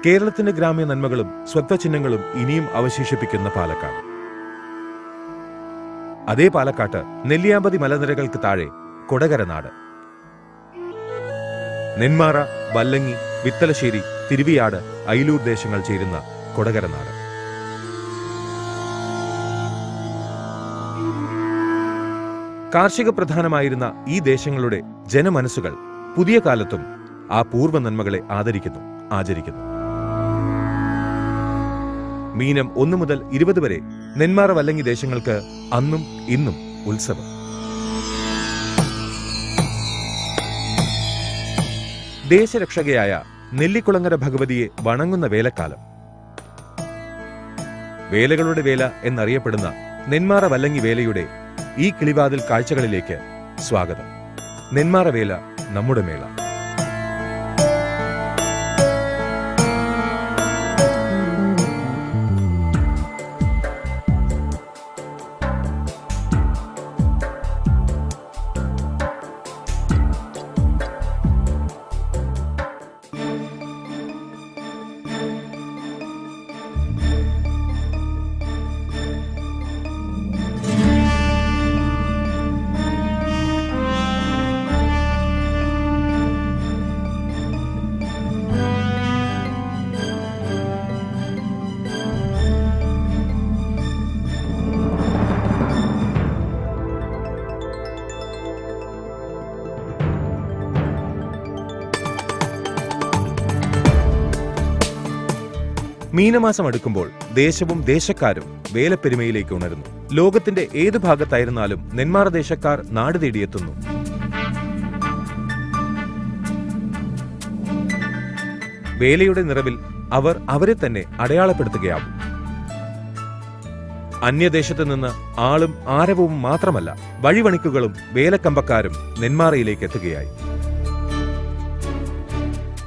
കേരളത്തിന്റെ ഗ്രാമ്യ നന്മകളും സ്വത്വചിഹ്നങ്ങളും ഇനിയും അവശേഷിപ്പിക്കുന്ന പാലക്കാട്. അതേ പാലക്കാട്ട് നെല്ലിയാമ്പതി മലനിരകൾക്ക് താഴെ കൊടകരനാട്. നെന്മാറ, വല്ലങ്ങി, വിത്തലശ്ശേരി, തിരുവിയാട്, അയിലൂർ ദേശങ്ങൾ ചേരുന്ന കൊടകരനാട്. കാർഷിക പ്രധാനമായിരുന്ന ഈ ദേശങ്ങളുടെ ജനമനസ്സുകൾ പുതിയ കാലത്തും ആ പൂർവ്വ നന്മകളെ ആചരിക്കുന്നു. മീനം 1 മുതൽ 20 വരെ നെന്മാറ, വല്ലങ്ങി ദേശങ്ങൾക്ക് അന്നും ഇന്നും ഉത്സവം. ദേശരക്ഷകയായ നെല്ലിക്കുളങ്ങര ഭഗവതിയെ വണങ്ങുന്ന വേലക്കാലം. വേലകളുടെ വേല എന്നറിയപ്പെടുന്ന നെന്മാറ വല്ലങ്ങി വേലയുടെ ഈ കിളിവാതിൽ കാഴ്ചകളിലേക്ക് സ്വാഗതം. നെന്മാറ വേല നമ്മുടെ മേള. മീനമാസം അടുക്കുമ്പോൾ ദേശവും ദേശക്കാരും വേലപ്പെരുമയിലേക്ക് ഉണരുന്നു. ലോകത്തിന്റെ ഏതു ഭാഗത്തായിരുന്നാലും നെന്മാറ ദേശക്കാർ നാട് തേടിയെത്തുന്നു. വേലയുടെ നിറവിൽ അവർ അവരെ തന്നെ അടയാളപ്പെടുത്തുകയാവും. അന്യദേശത്തു നിന്ന് ആളും ആരവവും മാത്രമല്ല, വഴിവണിക്കുകളും വേലക്കമ്പക്കാരും നെന്മാറയിലേക്ക് എത്തുകയായി.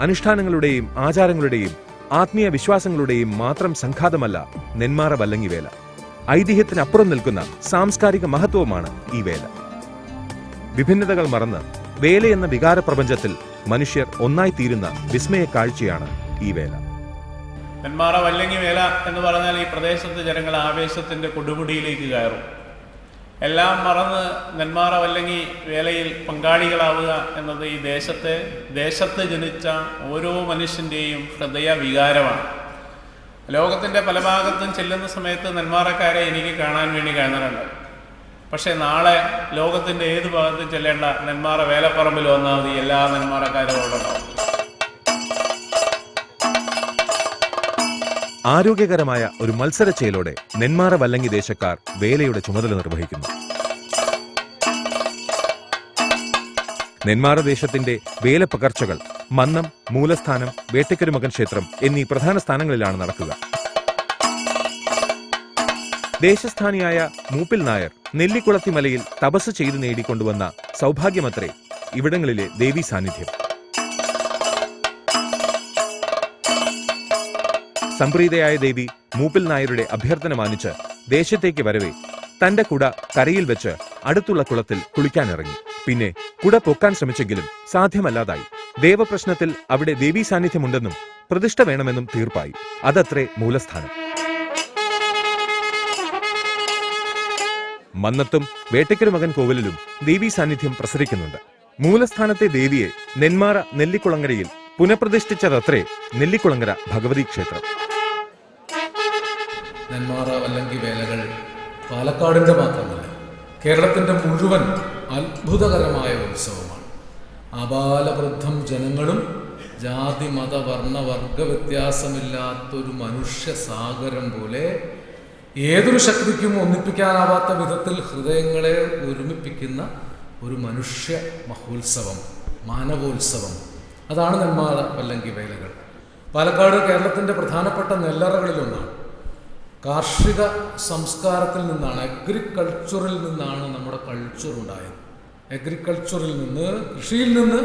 അനുഷ്ഠാനങ്ങളുടെയും ആചാരങ്ങളുടെയും ആത്മീയ വിശ്വാസങ്ങളുടെയും മാത്രം സംഘാതമല്ല നെന്മാറ വല്ലങ്ങി വേല. ഐതിഹ്യത്തിനപ്പുറം നിൽക്കുന്ന സാംസ്കാരിക മഹത്വമാണ് ഈ വേല. വിഭിന്നതകൾ മറന്ന് വേലയെന്ന വികാര പ്രപഞ്ചത്തിൽ മനുഷ്യർ ഒന്നായിത്തീരുന്ന വിസ്മയ കാഴ്ചയാണ് ഈ വേല. നെന്മാറ വല്ലങ്ങി വേല എന്ന് പറഞ്ഞാൽ ഈ പ്രദേശത്തെ ജനങ്ങൾ ആവേശത്തിന്റെ കൊടുമുടിയിലേക്ക് കയറും. എല്ലാം മറന്ന് നെന്മാറ വല്ലങ്ങി വേലയിൽ പങ്കാളികളാവുക എന്നത് ഈ ദേശത്ത് ജനിച്ച ഓരോ മനുഷ്യൻ്റെയും ഹൃദയ വികാരമാണ്. ലോകത്തിൻ്റെ പല ഭാഗത്തും ചെല്ലുന്ന സമയത്ത് നെന്മാറക്കാരെ എനിക്ക് കാണാൻ വേണ്ടി കാണാറുണ്ട്. പക്ഷേ നാളെ ലോകത്തിൻ്റെ ഏത് ഭാഗത്തും ചെല്ലേണ്ട നെന്മാറ വേലപ്പറമ്പിൽ വന്നാൽ മതി, എല്ലാ നെന്മാറക്കാരും അവിടെ ഉണ്ടാവും. ആരോഗ്യകരമായ ഒരു മത്സരച്ചെയലോടെ നെന്മാറ വല്ലങ്ങി ദേശക്കാർ വേലയുടെ ചുമതല നിർവഹിക്കുന്നു. നെന്മാറ ദേശത്തിന്റെ വേലപ്പകർച്ചകൾ മന്നം, മൂലസ്ഥാനം, വേട്ടക്കരുമകൻ ക്ഷേത്രം എന്നീ പ്രധാന സ്ഥാനങ്ങളിലാണ് നടക്കുക. ദേശസ്ഥാനിയായ മൂപ്പിൽ നായർ നെല്ലിക്കുളത്തി മലയിൽ തപസ് ചെയ്തു നേടിക്കൊണ്ടുവന്ന സൗഭാഗ്യമത്രേ ഇവിടങ്ങളിലെ ദേവീ സാന്നിധ്യം. സംപ്രീതയായ ദേവി മൂപ്പിൽ നായരുടെ അഭ്യർത്ഥന മാനിച്ച് ദേശത്തേക്ക് വരവേ തന്റെ കുട കരയിൽ വെച്ച് അടുത്തുള്ള കുളത്തിൽ കുളിക്കാനിറങ്ങി. പിന്നെ കുട പൊക്കാൻ ശ്രമിച്ചെങ്കിലും സാധ്യമല്ലാതായി. ദേവപ്രശ്നത്തിൽ അവിടെ ദേവീ സാന്നിധ്യമുണ്ടെന്നും പ്രതിഷ്ഠ വേണമെന്നും തീർപ്പായി. അതത്രേ മൂലസ്ഥാനം. മന്നത്തും വേട്ടക്കരുമകൻ കോവിലിലും ദേവീ സാന്നിധ്യം പ്രസരിക്കുന്നുണ്ട്. മൂലസ്ഥാനത്തെ ദേവിയെ നെന്മാറ നെല്ലിക്കുളങ്ങരയിൽ പുനഃപ്രതിഷ്ഠിച്ചതത്രേ നെല്ലിക്കുളങ്ങര ഭഗവതി ക്ഷേത്രം. നെന്മാറ വല്ലങ്ങി വേലകൾ പാലക്കാടിൻ്റെ മാത്രമല്ല, കേരളത്തിൻ്റെ മുഴുവൻ അത്ഭുതകരമായ ഉത്സവമാണ്. ആബാലവൃദ്ധം ജനങ്ങളും ജാതി മത വർണ്ണ വർഗ വ്യത്യാസമില്ലാത്തൊരു മനുഷ്യ സാഗരം പോലെ ഏതൊരു ശക്തിക്കും ഒന്നിപ്പിക്കാനാവാത്ത വിധത്തിൽ ഹൃദയങ്ങളെ ഒരുമിപ്പിക്കുന്ന ഒരു മനുഷ്യ മഹോത്സവം, മാനവോത്സവം. അതാണ് നെന്മാറ വല്ലങ്ങി വേലകൾ. പാലക്കാട് കേരളത്തിൻ്റെ പ്രധാനപ്പെട്ട നെല്ലറകളിലൊന്നാണ്. കാർഷിക സംസ്കാരത്തിൽ നിന്നാണ്, അഗ്രികൾച്ചറിൽ നിന്നാണ് നമ്മുടെ കൾച്ചർ ഉണ്ടായത്. അഗ്രികൾച്ചറിൽ നിന്ന്, കൃഷിയിൽ നിന്ന്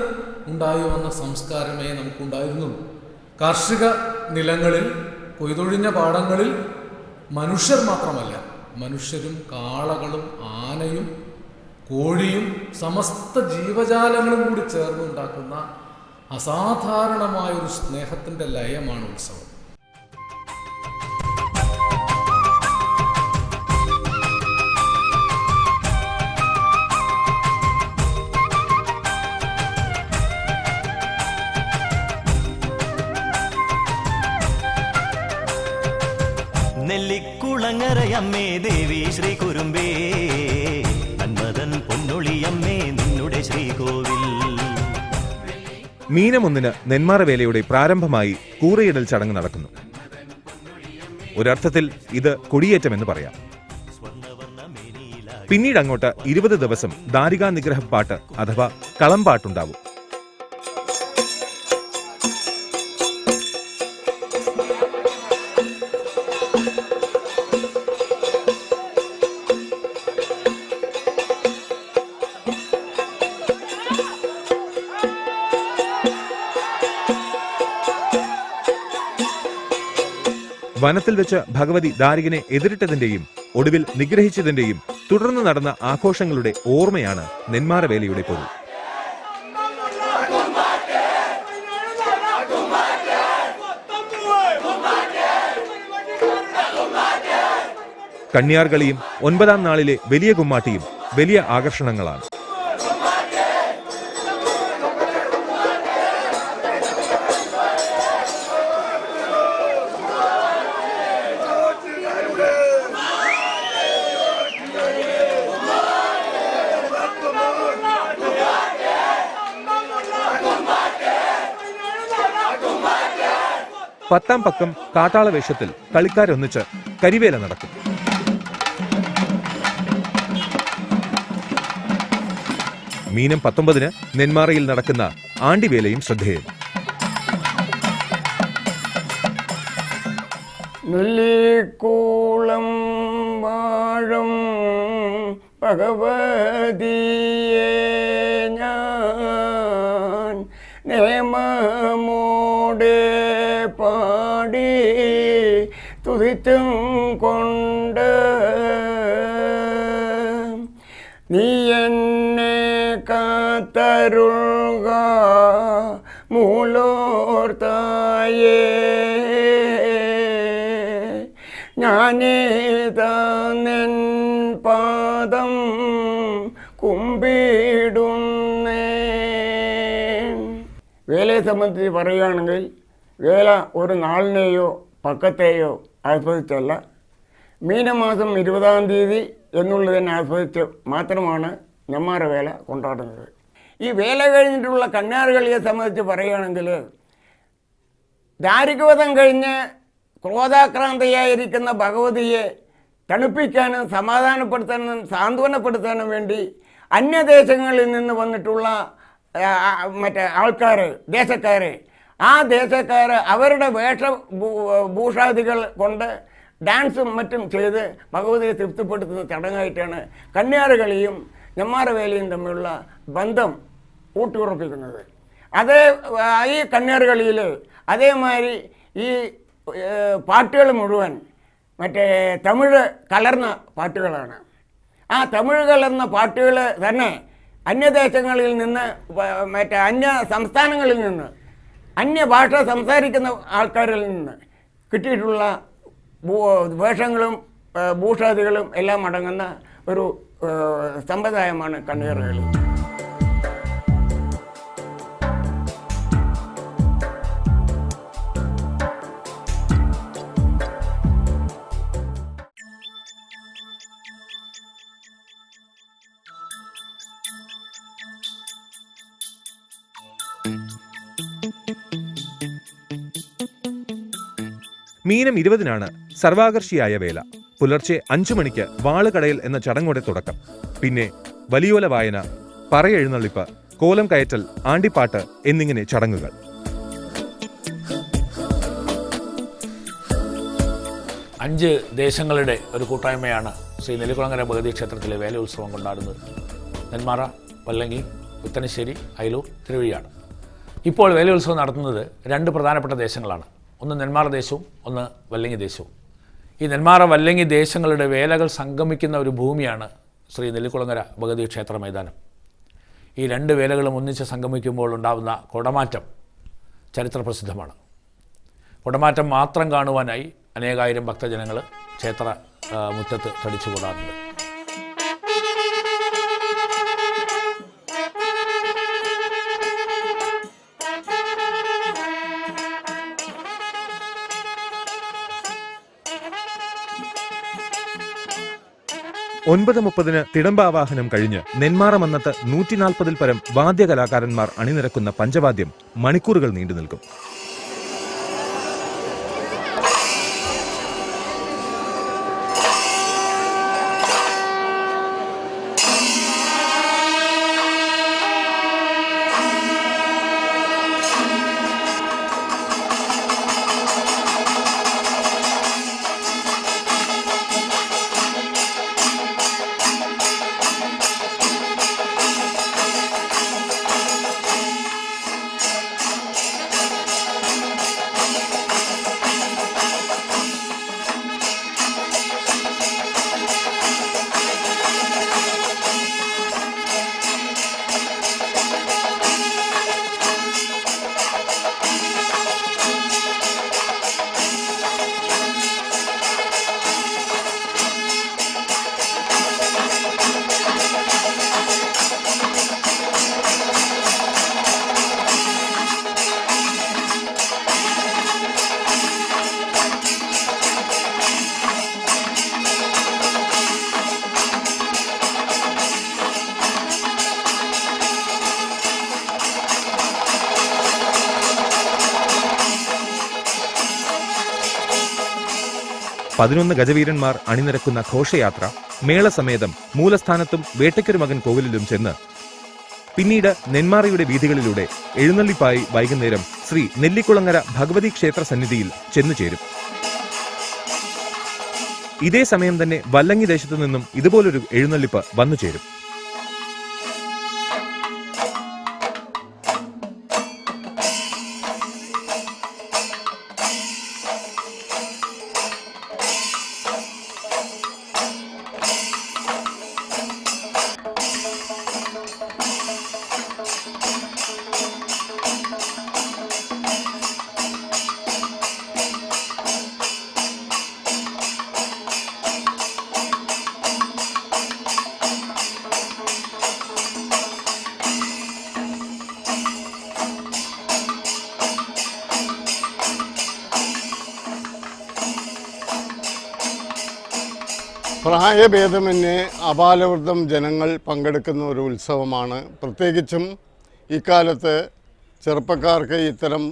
ഉണ്ടായി വന്ന സംസ്കാരമേ നമുക്കുണ്ടായിരുന്നുള്ളൂ. കാർഷിക നിലങ്ങളിൽ, കൊയ്തൊഴിഞ്ഞ പാടങ്ങളിൽ മനുഷ്യർ മാത്രമല്ല, മനുഷ്യരും കാളകളും ആനയും കോഴിയും സമസ്ത ജീവജാലങ്ങളും കൂടി ചേർന്നുണ്ടാക്കുന്ന അസാധാരണമായൊരു സ്നേഹത്തിൻ്റെ ലയമാണ് ഉത്സവം. നെല്ലിക്കുളങ്ങരയമ്മേ ദേവി ശ്രീ കുരുമ്പേ, അന്മതൻ പൊന്നൊളിയമ്മേ നിന്നുടെ ശ്രീകോവിൽ. മീനം 1 നെന്മാറ വേലയുടെ പ്രാരംഭമായി കൂറയിടൽ ചടങ്ങ് നടക്കുന്നു. ഒരർത്ഥത്തിൽ ഇത് കൊടിയേറ്റമെന്ന് പറയാം. പിന്നീട് അങ്ങോട്ട് 20 ദിവസം ദാരികാ നിഗ്രഹപ്പാട്ട് അഥവാ കളംപാട്ടുണ്ടാവും. വനത്തിൽ വെച്ച് ഭഗവതി ദാരികനെ എതിരിട്ടതിന്റെയും ഒടുവിൽ നിഗ്രഹിച്ചതിന്റെയും തുടർന്ന് നടന്ന ആഘോഷങ്ങളുടെ ഓർമ്മയാണ് നെന്മാറ വേലയുടെ പൊരുൾ. കണ്യാർകളിയും 9ാം നാളിലെ വലിയ കുമ്മാട്ടിയും വലിയ ആകർഷണങ്ങളാണ്. പത്താം പക്കം കാട്ടാളവേഷത്തിൽ കളിക്കാരൊന്നിച്ച് കരിവേല നടക്കും. മീനം 19 നെന്മാറയിൽ നടക്കുന്ന ആണ്ടിവേലയും ശ്രദ്ധേയം. നെല്ലിക്കൂളം വാഴും ഭഗവതിയെ ഞാൻ നേമമോടെ പാടി തുതിച്ചും കൊണ്ട് നീ എന്നെ കാത്തരുൾക മൂലോർത്തായേ ഞാനേതാനെൻ പാദം കുമ്പിടുന്നേ. വേലയെ സംബന്ധിച്ച് പറയുകയാണെങ്കിൽ വേല ഒരു നാളിനെയോ പക്കത്തെയോ ആസ്വദിച്ചല്ല, മീനമാസം 20-ാം തീയതി എന്നുള്ളതിനെ ആസ്വദിച്ച് മാത്രമാണ് നെന്മാറ വേല കൊണ്ടാടുന്നത്. ഈ വേല കഴിഞ്ഞിട്ടുള്ള കന്യാർകളിയെ സംബന്ധിച്ച് പറയുകയാണെങ്കിൽ ദാരികവധം കഴിഞ്ഞ് ക്രോധാക്രാന്തയായിരിക്കുന്ന ഭഗവതിയെ തണുപ്പിക്കാനും സമാധാനപ്പെടുത്താനും സാന്ത്വനപ്പെടുത്താനും വേണ്ടി അന്യദേശങ്ങളിൽ നിന്ന് വന്നിട്ടുള്ള ആൾക്കാർ, ദേശക്കാർ, ആ ദേശക്കാർ അവരുടെ വേഷഭൂഷാദികൾ കൊണ്ട് ഡാൻസും മറ്റും ചെയ്ത് ഭഗവതിയെ തൃപ്തിപ്പെടുത്തുന്ന ചടങ്ങായിട്ടാണ് കന്യാർകളിയും നെന്മാറ വേലയും തമ്മിലുള്ള ബന്ധം ഊട്ടിയുറപ്പിക്കുന്നത്. ഈ കന്യാർകളിയിൽ അതേമാതിരി ഈ പാട്ടുകൾ മുഴുവൻ തമിഴ് കലർന്ന പാട്ടുകളാണ്. ആ തമിഴ് കലർന്ന പാട്ടുകൾ തന്നെ അന്യദേശങ്ങളിൽ നിന്ന് അന്യ സംസ്ഥാനങ്ങളിൽ നിന്ന് അന്യഭാഷ സംസാരിക്കുന്ന ആൾക്കാരിൽ നിന്ന് കിട്ടിയിട്ടുള്ള വേഷങ്ങളും ഭൂഷാദികളും എല്ലാം അടങ്ങുന്ന ഒരു സമ്പ്രദായമാണ് കന്യാർകളി. മീനം 20-നാണ് സർവാകർഷിയായ വേല. പുലർച്ചെ 5 മണിക്ക് വാളുകടയൽ എന്ന ചടങ്ങോടെ തുടക്കം. പിന്നെ വലിയോല വായന, പറയെഴുന്നള്ളിപ്പ്, കോലം കയറ്റൽ, ആണ്ടിപ്പാട്ട് എന്നിങ്ങനെ ചടങ്ങുകൾ. അഞ്ച് ദേശങ്ങളുടെ ഒരു കൂട്ടായ്മയാണ് ശ്രീ നെല്ലിക്കുളങ്ങര ഭഗവതി ക്ഷേത്രത്തിലെ വേലയുത്സവം കൊണ്ടാടുന്നത്. നെന്മാറ, വല്ലങ്ങി, പുത്തനശ്ശേരി, അയലൂർ, തിരുവഴിയാട്. ഇപ്പോൾ വേലയുത്സവം നടത്തുന്നത് 2 പ്രധാനപ്പെട്ട ദേശങ്ങളാണ്. ഒന്ന് നെന്മാറ ദേശവും ഒന്ന് വല്ലങ്ങി ദേശവും. ഈ നെന്മാറ വല്ലങ്ങി ദേശങ്ങളുടെ വേലകൾ സംഗമിക്കുന്ന ഒരു ഭൂമിയാണ് ശ്രീ നെല്ലിക്കുളങ്ങര ഭഗവതി ക്ഷേത്ര മൈതാനം. ഈ 2 വേലകളും ഒന്നിച്ച് സംഗമിക്കുമ്പോൾ ഉണ്ടാകുന്ന കുടമാറ്റം ചരിത്രപ്രസിദ്ധമാണ്. കുടമാറ്റം മാത്രം കാണുവാനായി അനേകായിരം ഭക്തജനങ്ങൾ ക്ഷേത്ര മുറ്റത്ത് തടിച്ചുകൂടാറുണ്ട്. ഒൻപത് 30 തിടമ്പാവാഹനം കഴിഞ്ഞ് നെന്മാറ മന്നത്ത് 140 പരം വാദ്യകലാകാരന്മാർ അണിനിരക്കുന്ന പഞ്ചവാദ്യം മണിക്കൂറുകൾ നീണ്ടു നിൽക്കും. പതിനൊന്ന് ഗജവീരന്മാർ അണിനിരക്കുന്ന ഘോഷയാത്ര മേളസമേതം മൂലസ്ഥാനത്തും വേട്ടയ്ക്കൊരു മകൻ കോവിലിലും ചെന്ന് പിന്നീട് നെന്മാറയുടെ വീഥികളിലൂടെ എഴുന്നള്ളിപ്പായി വൈകുന്നേരം ശ്രീ നെല്ലിക്കുളങ്ങര ഭഗവതി ക്ഷേത്ര സന്നിധിയിൽ ചെന്നുചേരും. ഇതേ സമയം തന്നെ വല്ലങ്ങി ദേശത്തു നിന്നും ഇതുപോലൊരു എഴുന്നള്ളിപ്പ് വന്നുചേരും. പ്രായഭേദമന്യേ അപാലവൃദ്ധം ജനങ്ങൾ പങ്കെടുക്കുന്ന ഒരു ഉത്സവമാണ്. പ്രത്യേകിച്ചും ഇക്കാലത്ത് ചെറുപ്പക്കാർക്ക് ഇത്തരം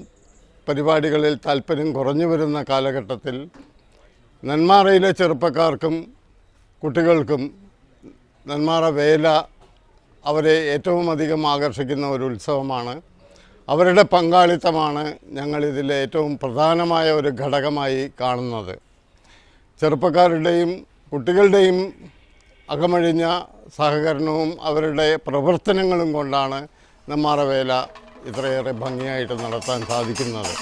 പരിപാടികളിൽ താല്പര്യം കുറഞ്ഞു വരുന്ന കാലഘട്ടത്തിൽ നെന്മാറയിലെ ചെറുപ്പക്കാർക്കും കുട്ടികൾക്കും നെന്മാറ വേല അവരെ ഏറ്റവും അധികം ആകർഷിക്കുന്ന ഒരു ഉത്സവമാണ്. അവരുടെ പങ്കാളിത്തമാണ് ഞങ്ങളിതിലെ ഏറ്റവും പ്രധാനമായ ഒരു ഘടകമായി കാണുന്നത്. ചെറുപ്പക്കാരുടെയും കുട്ടികളുടെയും അകമഴിഞ്ഞ സഹകരണവും അവരുടെ പ്രവർത്തനങ്ങളും കൊണ്ടാണ് നെന്മാറ വേല ഇത്രയേറെ ഭംഗിയായിട്ട് നടത്താൻ സാധിക്കുന്നത്.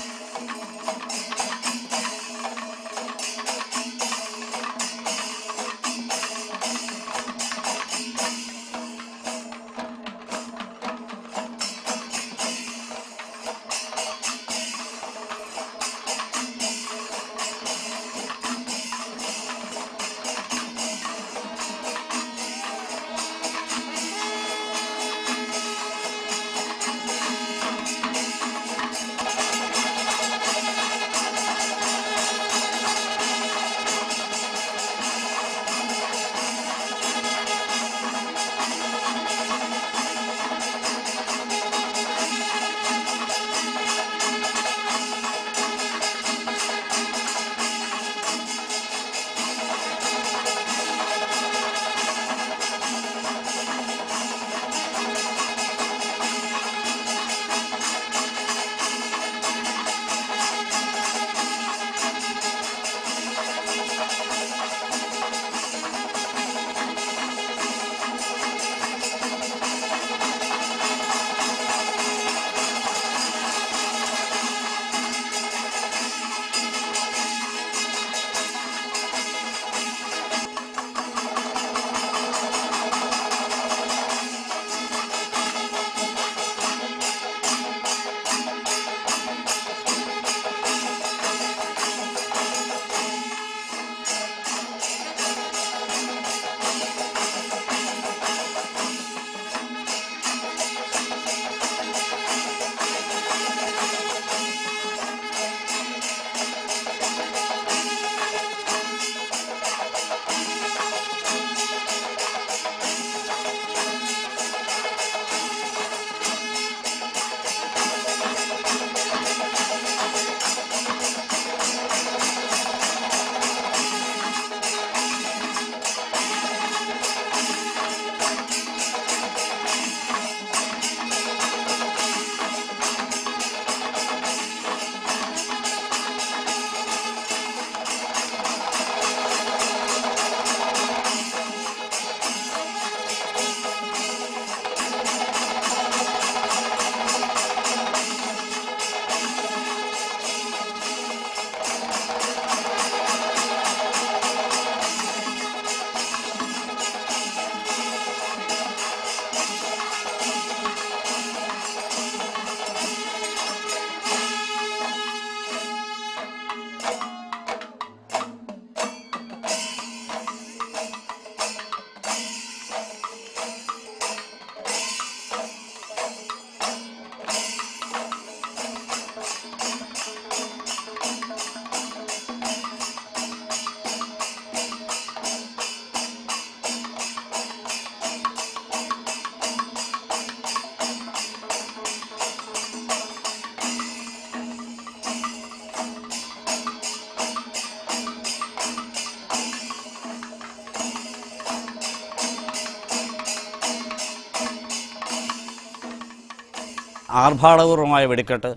ആർഭാടപൂർവമായ വെടിക്കെട്ട്,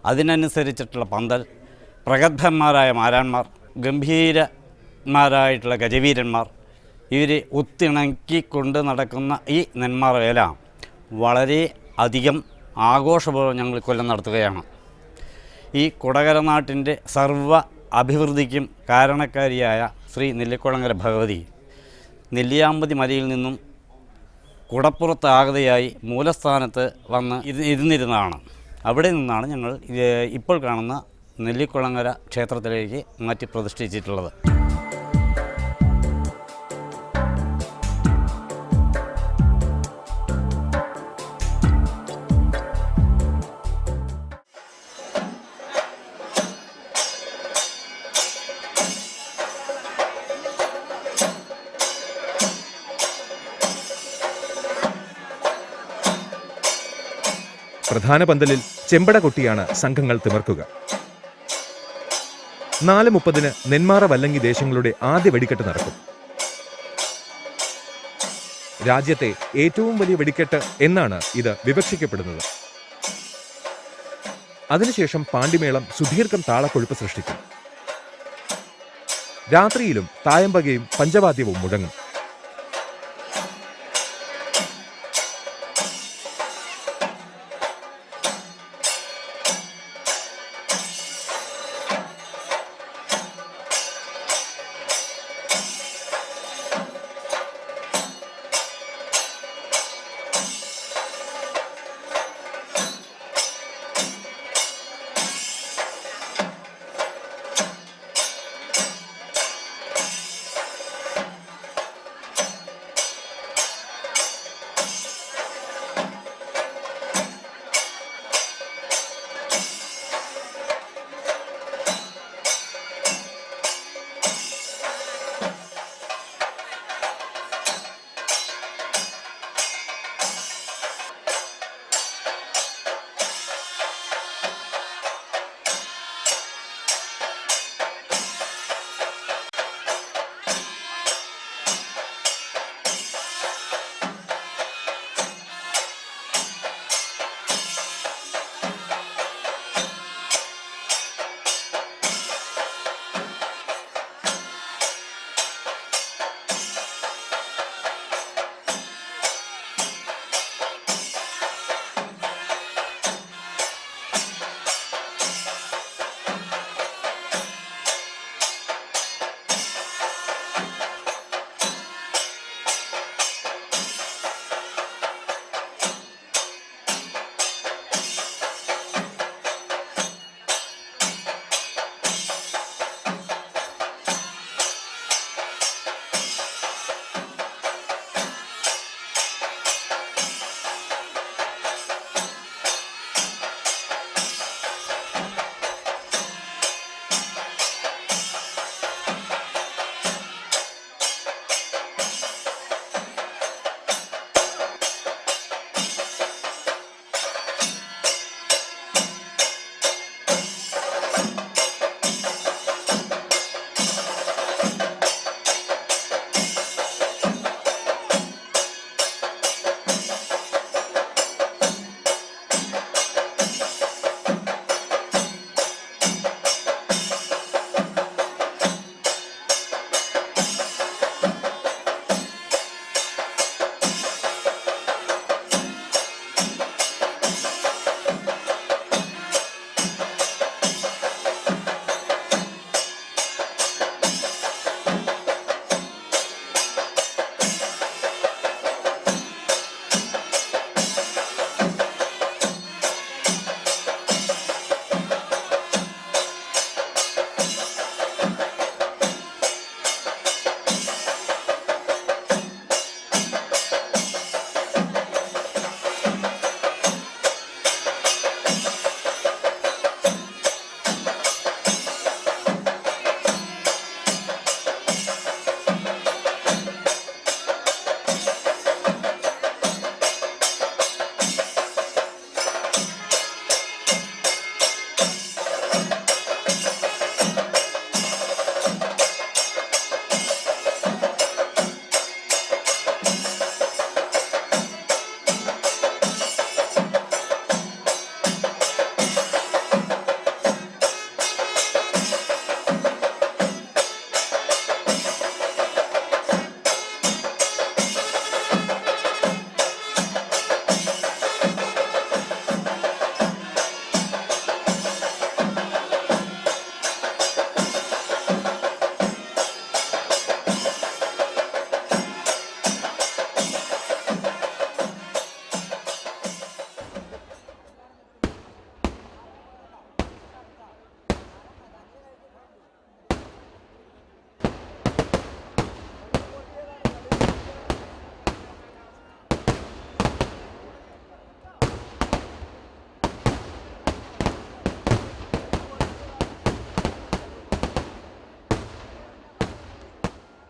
അതിനനുസരിച്ചിട്ടുള്ള പന്തൽ, പ്രഗത്ഭന്മാരായ മാരാന്മാർ, ഗംഭീരന്മാരായിട്ടുള്ള ഗജവീരന്മാർ, ഇവർ ഒത്തിണക്കിക്കൊണ്ട് നടക്കുന്ന ഈ നെന്മാറ വേല വളരെ അധികം ആഘോഷപൂർവ്വം ഞങ്ങൾ കൊല്ലം നടത്തുകയാണ്. ഈ കൊടകര നാട്ടിൻ്റെ സർവ്വ അഭിവൃദ്ധിക്കും കാരണക്കാരിയായ ശ്രീ നെല്ലിക്കുളങ്ങര ഭഗവതി നെല്ലിയാമ്പതി മലയിൽ നിന്നും കുടപ്പുറത്താകതയായി മൂലസ്ഥാനത്ത് വന്ന് ഇരുന്നിരുന്നതാണ്. അവിടെ നിന്നാണ് ഞങ്ങൾ ഇപ്പോൾ കാണുന്ന നെല്ലിക്കുളങ്ങര ക്ഷേത്രത്തിലേക്ക് മാറ്റി പ്രതിഷ്ഠിച്ചിട്ടുള്ളത്. പ്രധാന പന്തലിൽ ചെമ്പട കൊട്ടിയാണ് സംഘങ്ങൾ തിമർക്കുക. 4:30 നെന്മാറ വല്ലങ്ങി ദേശങ്ങളുടെ ആദ്യ വെടിക്കെട്ട് നടക്കും. രാജ്യത്തെ ഏറ്റവും വലിയ വെടിക്കെട്ട് എന്നാണ് ഇത് വിവക്ഷിക്കപ്പെടുന്നത്. അതിനുശേഷം പാണ്ടിമേളം സുദീർഘം താളക്കൊഴുപ്പ് സൃഷ്ടിക്കും. രാത്രിയിലും തായമ്പകയും പഞ്ചവാദ്യവും മുഴങ്ങും.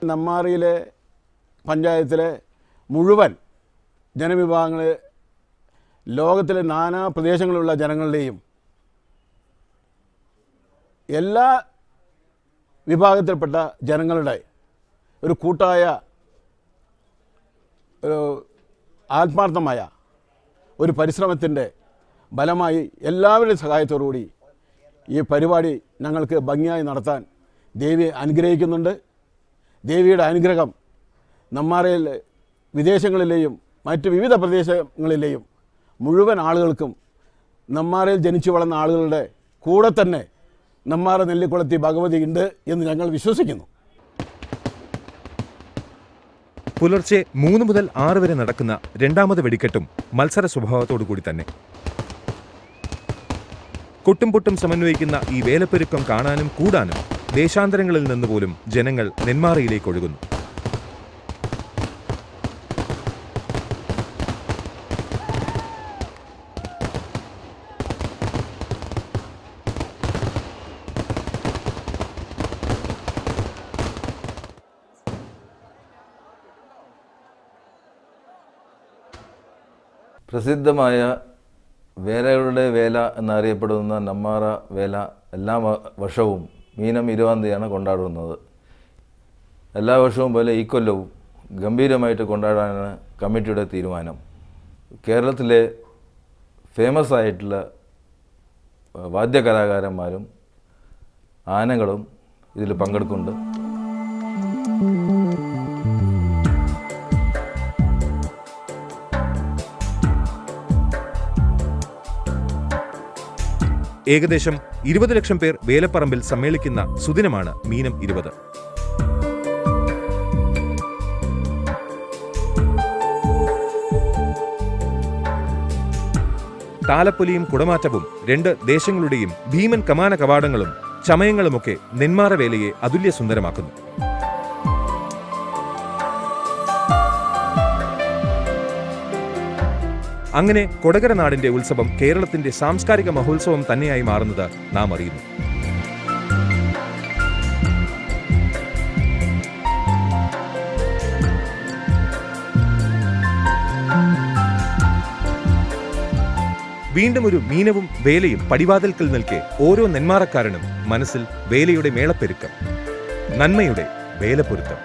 നെന്മാറയിലെ പഞ്ചായത്തിലെ മുഴുവൻ ജനവിഭാഗങ്ങളെ, ലോകത്തിലെ നാനാ പ്രദേശങ്ങളിലുള്ള ജനങ്ങളുടെയും എല്ലാ വിഭാഗത്തിൽപ്പെട്ട ജനങ്ങളുടെ ഒരു കൂട്ടായ ഒരു ആത്മാർത്ഥമായ ഒരു പരിശ്രമത്തിൻ്റെ ഫലമായി എല്ലാവരുടെയും സഹായത്തോടുകൂടി ഈ പരിപാടി ഞങ്ങൾക്ക് ഭംഗിയായി നടത്താൻ ദേവി അനുഗ്രഹിക്കുന്നുണ്ട്. ദേവിയുടെ അനുഗ്രഹം നെന്മാറയിൽ വിദേശങ്ങളിലെയും മറ്റ് വിവിധ പ്രദേശങ്ങളിലെയും മുഴുവൻ ആളുകൾക്കും നെന്മാറയിൽ ജനിച്ചു വളർന്ന ആളുകളുടെ കൂടെ തന്നെ നെന്മാറ നെല്ലിക്കുളത്തി ഭഗവതി ഉണ്ട് എന്ന് ഞങ്ങൾ വിശ്വസിക്കുന്നു. പുലർച്ചെ 3 മുതൽ 6 വരെ നടക്കുന്ന രണ്ടാമത് വെടിക്കെട്ടും മത്സര സ്വഭാവത്തോടു കൂടി തന്നെ. കൊട്ടും പൊട്ടും സമന്വയിക്കുന്ന ഈ വേലപ്പെരുക്കം കാണാനും കൂടാനും ദേശാന്തരങ്ങളിൽ നിന്ന് പോലും ജനങ്ങൾ നെന്മാറയിലേക്ക് ഒഴുകുന്നു. പ്രസിദ്ധമായ വേലകളുടെ വേല എന്നറിയപ്പെടുന്ന നെന്മാറ വേല എല്ലാ വർഷവും മീനം 20-ാം തീയതിയാണ് കൊണ്ടാടുന്നത്. എല്ലാ വർഷവും പോലെ ഈ കൊല്ലവും ഗംഭീരമായിട്ട് കൊണ്ടാടാനാണ് കമ്മിറ്റിയുടെ തീരുമാനം. കേരളത്തിലെ ഫേമസ് ആയിട്ടുള്ള വാദ്യകലാകാരന്മാരും ആനകളും ഇതിൽ പങ്കെടുക്കുന്നുണ്ട്. ഏകദേശം 20 ലക്ഷം പേർ വേലപ്പറമ്പിൽ സമ്മേളിക്കുന്ന സുദിനമാണ് മീനം 20. താലപ്പൊലിയും കുടമാറ്റവും 2 ദേശങ്ങളുടെയും ഭീമൻ കമാന കവാടങ്ങളും ചമയങ്ങളുമൊക്കെ നെന്മാറ വേലയെ അതുല്യ സുന്ദരമാക്കുന്നു. അങ്ങനെ കൊടകര നാടിന്റെ ഉത്സവം കേരളത്തിന്റെ സാംസ്കാരിക മഹോത്സവം തന്നെയായി മാറുന്നത് നാം അറിയുന്നു. വീണ്ടും ഒരു മീനവും വേലയും പടിവാതിൽക്കൽ നിൽക്കെ ഓരോ നെന്മാറക്കാരനും മനസ്സിൽ വേലയുടെ മേളപ്പെരുക്കം, നന്മയുടെ വേലപ്പൊരുത്തം.